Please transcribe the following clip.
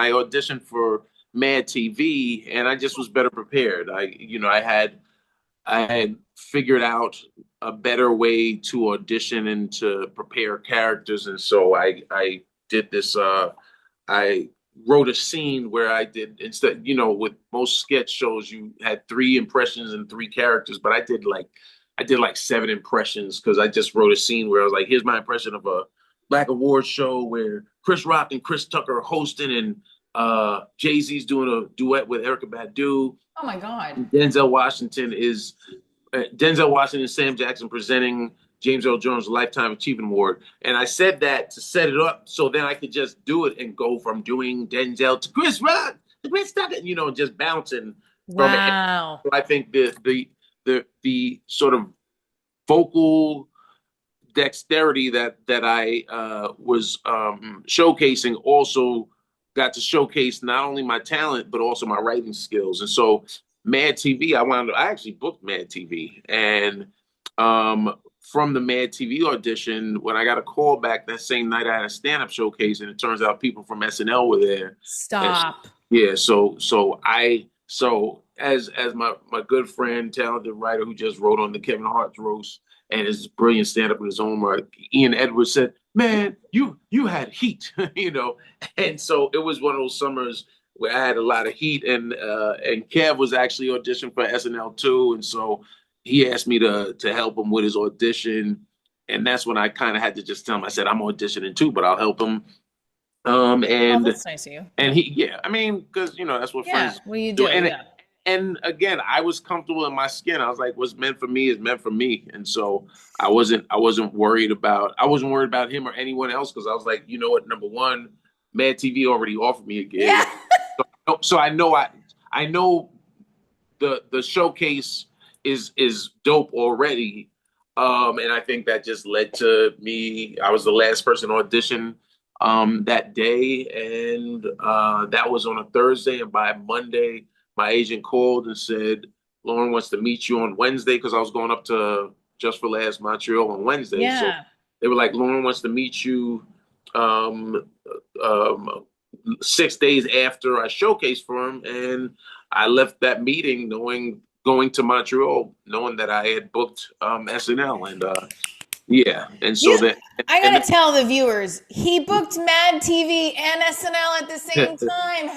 I auditioned for Mad TV, and I just was better prepared. I had figured out a better way to audition and to prepare characters, and so I did this. I wrote a scene where I did instead, with most sketch shows, you had three impressions and three characters, but I did like seven impressions because I just wrote a scene where I was like, here's my impression of a Black Awards show where Chris Rock and Chris Tucker are hosting, and Jay-Z's doing a duet with Erica Badu. Oh my God. Denzel Washington and Sam Jackson presenting James Earl Jones Lifetime Achievement Award. And I said that to set it up so then I could just do it and go from doing Denzel to Chris Rock to Chris Tucker, just bouncing from it. Wow. So I think the sort of vocal dexterity that I was showcasing also got to showcase not only my talent but also my writing skills. And so Mad TV, I actually booked Mad TV, and from the Mad TV audition, when I got a call back that same night, I had a stand-up showcase, and it turns out people from SNL were there. Stop. Yeah, so as my good friend, talented writer who just wrote on the Kevin Hart's roast and is brilliant stand up in his own right, Ian Edwards said, "Man, you had heat," and so it was one of those summers where I had a lot of heat, and Kev was actually auditioning for SNL too, and so he asked me to help him with his audition, and that's when I kind of had to just tell him, I said, I'm auditioning too, but I'll help him. Um, Oh, and that's nice of you. and he, yeah, I mean, because that's what Yeah. friends What do you do. do? And Yeah. and again, I was comfortable in my skin. I was like, what's meant for me is meant for me. And so I wasn't worried about him or anyone else because I was like, you know what? Number one, Mad TV already offered me a Yeah. gig, so I know the showcase is dope already. And I think that just led to me. I was the last person to audition that day, and that was on a Thursday. And by Monday, my agent called and said, "Lauren wants to meet you on Wednesday," because I was going up to Just for Last Montreal on Wednesday. So Yeah. they were like, "Lauren wants to meet you." Um, um, 6 days after I showcased for him, and I left that meeting knowing going to Montreal, knowing that I had booked SNL, and yeah, and so You that I and gotta tell the viewers, he booked Mad TV and SNL at the same then time.